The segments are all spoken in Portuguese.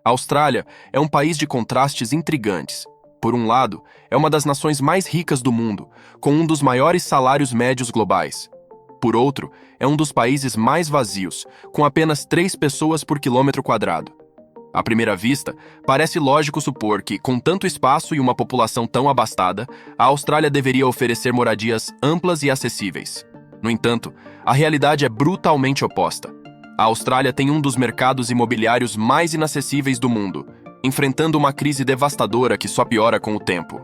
A Austrália é um país de contrastes intrigantes. Por um lado, é uma das nações mais ricas do mundo, com um dos maiores salários médios globais. Por outro, é um dos países mais vazios, com apenas 3 pessoas por quilômetro quadrado. À primeira vista, parece lógico supor que, com tanto espaço e uma população tão abastada, a Austrália deveria oferecer moradias amplas e acessíveis. No entanto, a realidade é brutalmente oposta. A Austrália tem um dos mercados imobiliários mais inacessíveis do mundo, enfrentando uma crise devastadora que só piora com o tempo.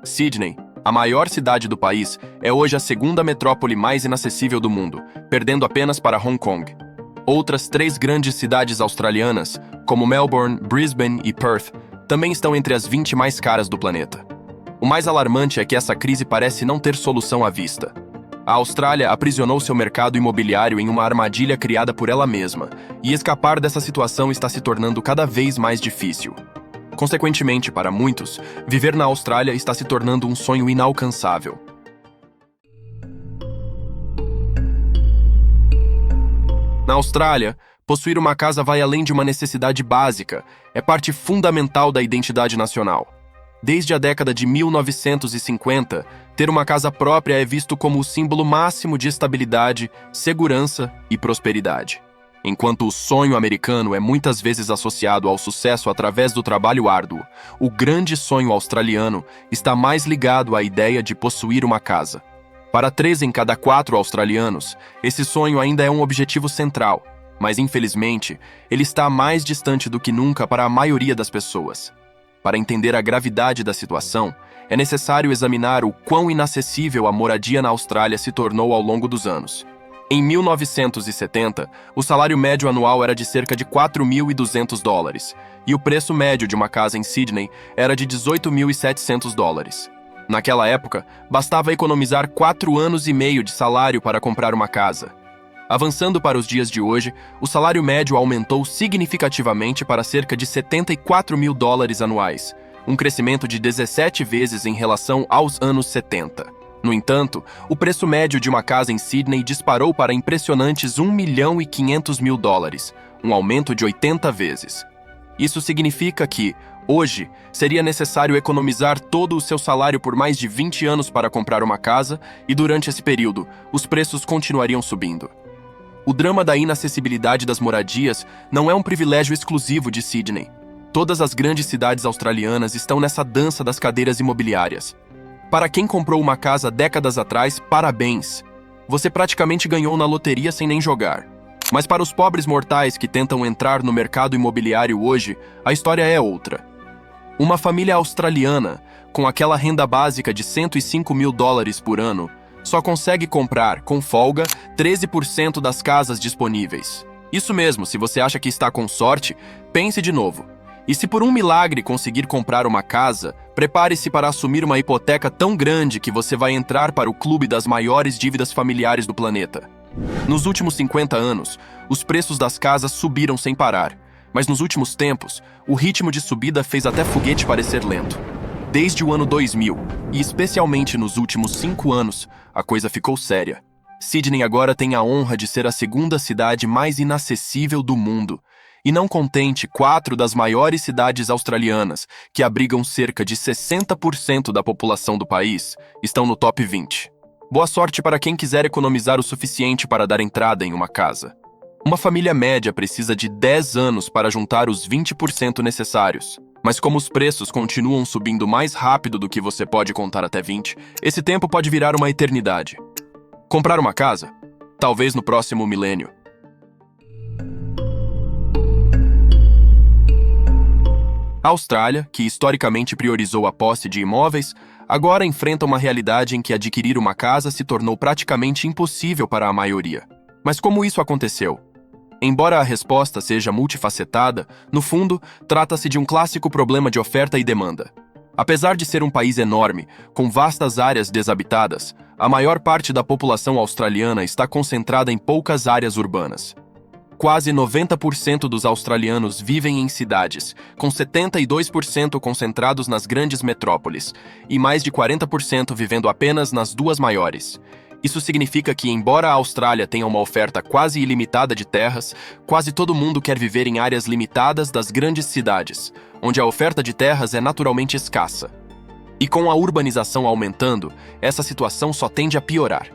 Sydney, a maior cidade do país, é hoje a segunda metrópole mais inacessível do mundo, perdendo apenas para Hong Kong. Outras 3 grandes cidades australianas, como Melbourne, Brisbane e Perth, também estão entre as 20 mais caras do planeta. O mais alarmante é que essa crise parece não ter solução à vista. A Austrália aprisionou seu mercado imobiliário em uma armadilha criada por ela mesma, e escapar dessa situação está se tornando cada vez mais difícil. Consequentemente, para muitos, viver na Austrália está se tornando um sonho inalcançável. Na Austrália, possuir uma casa vai além de uma necessidade básica, é parte fundamental da identidade nacional. Desde a década de 1950, ter uma casa própria é visto como o símbolo máximo de estabilidade, segurança e prosperidade. Enquanto o sonho americano é muitas vezes associado ao sucesso através do trabalho árduo, o grande sonho australiano está mais ligado à ideia de possuir uma casa. Para 3 em cada 4 australianos, esse sonho ainda é um objetivo central, mas infelizmente, ele está mais distante do que nunca para a maioria das pessoas. Para entender a gravidade da situação, é necessário examinar o quão inacessível a moradia na Austrália se tornou ao longo dos anos. Em 1970, o salário médio anual era de cerca de $4.200 e o preço médio de uma casa em Sydney era de $18.700. Naquela época, bastava economizar 4 anos e meio de salário para comprar uma casa. Avançando para os dias de hoje, o salário médio aumentou significativamente para cerca de $74.000 anuais, um crescimento de 17 vezes em relação aos anos 70. No entanto, o preço médio de uma casa em Sydney disparou para impressionantes $1.500.000, um aumento de 80 vezes. Isso significa que, hoje, seria necessário economizar todo o seu salário por mais de 20 anos para comprar uma casa e, durante esse período, os preços continuariam subindo. O drama da inacessibilidade das moradias não é um privilégio exclusivo de Sydney. Todas as grandes cidades australianas estão nessa dança das cadeiras imobiliárias. Para quem comprou uma casa décadas atrás, parabéns! Você praticamente ganhou na loteria sem nem jogar. Mas para os pobres mortais que tentam entrar no mercado imobiliário hoje, a história é outra. Uma família australiana, com aquela renda básica de $105.000 por ano, só consegue comprar, com folga, 13% das casas disponíveis. Isso mesmo, se você acha que está com sorte, pense de novo. E se por um milagre conseguir comprar uma casa, prepare-se para assumir uma hipoteca tão grande que você vai entrar para o clube das maiores dívidas familiares do planeta. Nos últimos 50 anos, os preços das casas subiram sem parar, mas nos últimos tempos, o ritmo de subida fez até foguete parecer lento. Desde o ano 2000, e especialmente nos últimos 5 anos, a coisa ficou séria. Sydney agora tem a honra de ser a segunda cidade mais inacessível do mundo. E não contente, 4 das maiores cidades australianas, que abrigam cerca de 60% da população do país, estão no top 20. Boa sorte para quem quiser economizar o suficiente para dar entrada em uma casa. Uma família média precisa de 10 anos para juntar os 20% necessários. Mas como os preços continuam subindo mais rápido do que você pode contar até 20, esse tempo pode virar uma eternidade. Comprar uma casa? Talvez no próximo milênio. A Austrália, que historicamente priorizou a posse de imóveis, agora enfrenta uma realidade em que adquirir uma casa se tornou praticamente impossível para a maioria. Mas como isso aconteceu? Embora a resposta seja multifacetada, no fundo, trata-se de um clássico problema de oferta e demanda. Apesar de ser um país enorme, com vastas áreas desabitadas, a maior parte da população australiana está concentrada em poucas áreas urbanas. Quase 90% dos australianos vivem em cidades, com 72% concentrados nas grandes metrópoles, e mais de 40% vivendo apenas nas 2 maiores. Isso significa que, embora a Austrália tenha uma oferta quase ilimitada de terras, quase todo mundo quer viver em áreas limitadas das grandes cidades, onde a oferta de terras é naturalmente escassa. E com a urbanização aumentando, essa situação só tende a piorar.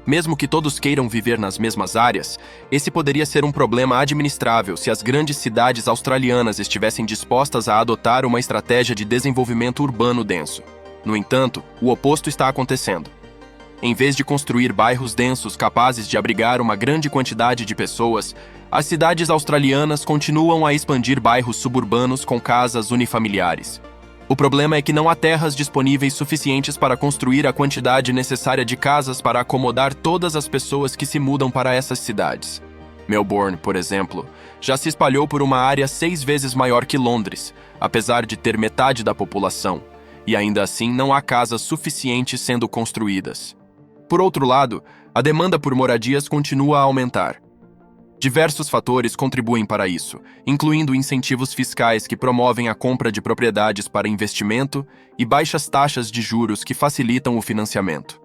Mesmo que todos queiram viver nas mesmas áreas, esse poderia ser um problema administrável se as grandes cidades australianas estivessem dispostas a adotar uma estratégia de desenvolvimento urbano denso. No entanto, o oposto está acontecendo. Em vez de construir bairros densos capazes de abrigar uma grande quantidade de pessoas, as cidades australianas continuam a expandir bairros suburbanos com casas unifamiliares. O problema é que não há terras disponíveis suficientes para construir a quantidade necessária de casas para acomodar todas as pessoas que se mudam para essas cidades. Melbourne, por exemplo, já se espalhou por uma área 6 vezes maior que Londres, apesar de ter metade da população, e ainda assim não há casas suficientes sendo construídas. Por outro lado, a demanda por moradias continua a aumentar. Diversos fatores contribuem para isso, incluindo incentivos fiscais que promovem a compra de propriedades para investimento e baixas taxas de juros que facilitam o financiamento.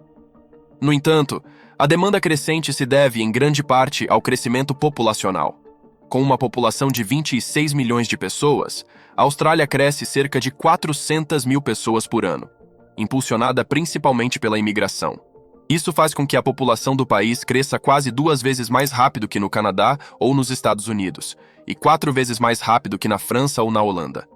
No entanto, a demanda crescente se deve em grande parte ao crescimento populacional. Com uma população de 26 milhões de pessoas, a Austrália cresce cerca de 400 mil pessoas por ano, impulsionada principalmente pela imigração. Isso faz com que a população do país cresça quase 2 vezes mais rápido que no Canadá ou nos Estados Unidos, e 4 vezes mais rápido que na França ou na Holanda.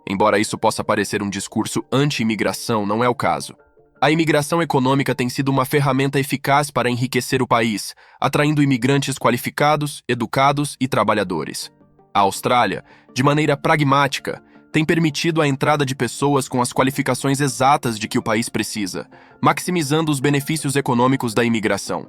Embora isso possa parecer um discurso anti-imigração, não é o caso. A imigração econômica tem sido uma ferramenta eficaz para enriquecer o país, atraindo imigrantes qualificados, educados e trabalhadores. A Austrália, de maneira pragmática, tem permitido a entrada de pessoas com as qualificações exatas de que o país precisa, maximizando os benefícios econômicos da imigração.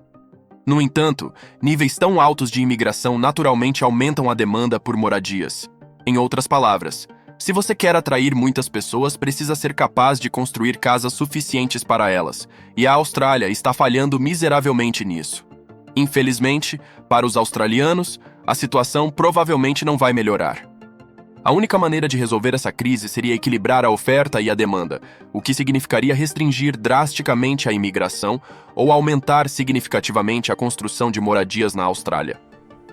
No entanto, níveis tão altos de imigração naturalmente aumentam a demanda por moradias. Em outras palavras, se você quer atrair muitas pessoas, precisa ser capaz de construir casas suficientes para elas, e a Austrália está falhando miseravelmente nisso. Infelizmente, para os australianos, a situação provavelmente não vai melhorar. A única maneira de resolver essa crise seria equilibrar a oferta e a demanda, o que significaria restringir drasticamente a imigração ou aumentar significativamente a construção de moradias na Austrália.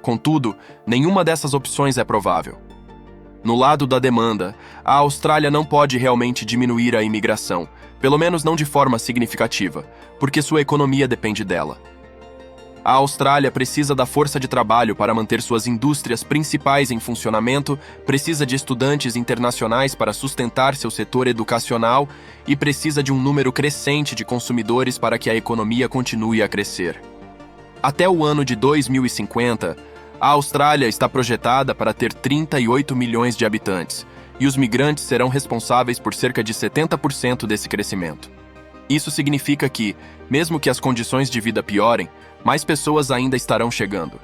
Contudo, nenhuma dessas opções é provável. No lado da demanda, a Austrália não pode realmente diminuir a imigração, pelo menos não de forma significativa, porque sua economia depende dela. A Austrália precisa da força de trabalho para manter suas indústrias principais em funcionamento, precisa de estudantes internacionais para sustentar seu setor educacional e precisa de um número crescente de consumidores para que a economia continue a crescer. Até o ano de 2050, a Austrália está projetada para ter 38 milhões de habitantes, e os migrantes serão responsáveis por cerca de 70% desse crescimento. Isso significa que, mesmo que as condições de vida piorem, mais pessoas ainda estarão chegando.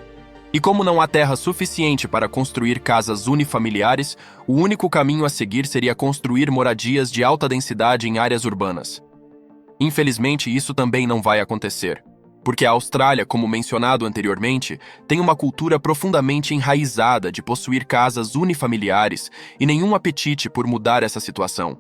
E como não há terra suficiente para construir casas unifamiliares, o único caminho a seguir seria construir moradias de alta densidade em áreas urbanas. Infelizmente, isso também não vai acontecer, porque a Austrália, como mencionado anteriormente, tem uma cultura profundamente enraizada de possuir casas unifamiliares e nenhum apetite por mudar essa situação.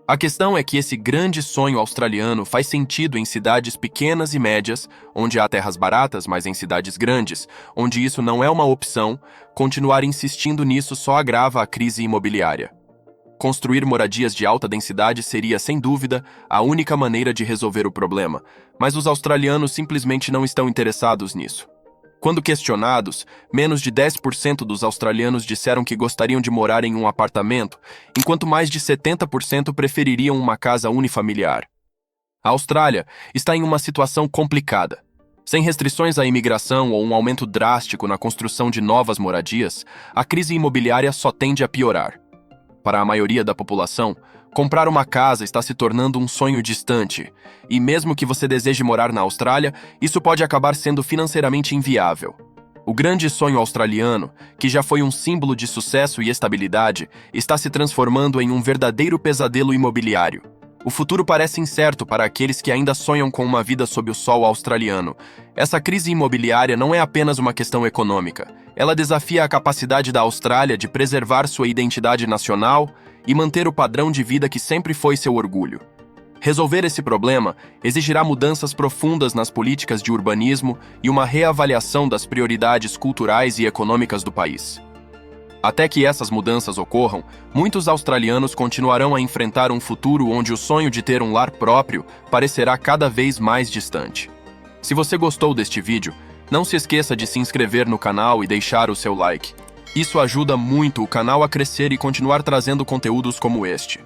A questão é que esse grande sonho australiano faz sentido em cidades pequenas e médias, onde há terras baratas, mas em cidades grandes, onde isso não é uma opção, continuar insistindo nisso só agrava a crise imobiliária. Construir moradias de alta densidade seria, sem dúvida, a única maneira de resolver o problema, mas os australianos simplesmente não estão interessados nisso. Quando questionados, menos de 10% dos australianos disseram que gostariam de morar em um apartamento, enquanto mais de 70% prefeririam uma casa unifamiliar. A Austrália está em uma situação complicada. Sem restrições à imigração ou um aumento drástico na construção de novas moradias, a crise imobiliária só tende a piorar. Para a maioria da população, comprar uma casa está se tornando um sonho distante, e mesmo que você deseje morar na Austrália, isso pode acabar sendo financeiramente inviável. O grande sonho australiano, que já foi um símbolo de sucesso e estabilidade, está se transformando em um verdadeiro pesadelo imobiliário. O futuro parece incerto para aqueles que ainda sonham com uma vida sob o sol australiano. Essa crise imobiliária não é apenas uma questão econômica. Ela desafia a capacidade da Austrália de preservar sua identidade nacional e manter o padrão de vida que sempre foi seu orgulho. Resolver esse problema exigirá mudanças profundas nas políticas de urbanismo e uma reavaliação das prioridades culturais e econômicas do país. Até que essas mudanças ocorram, muitos australianos continuarão a enfrentar um futuro onde o sonho de ter um lar próprio parecerá cada vez mais distante. Se você gostou deste vídeo, não se esqueça de se inscrever no canal e deixar o seu like. Isso ajuda muito o canal a crescer e continuar trazendo conteúdos como este.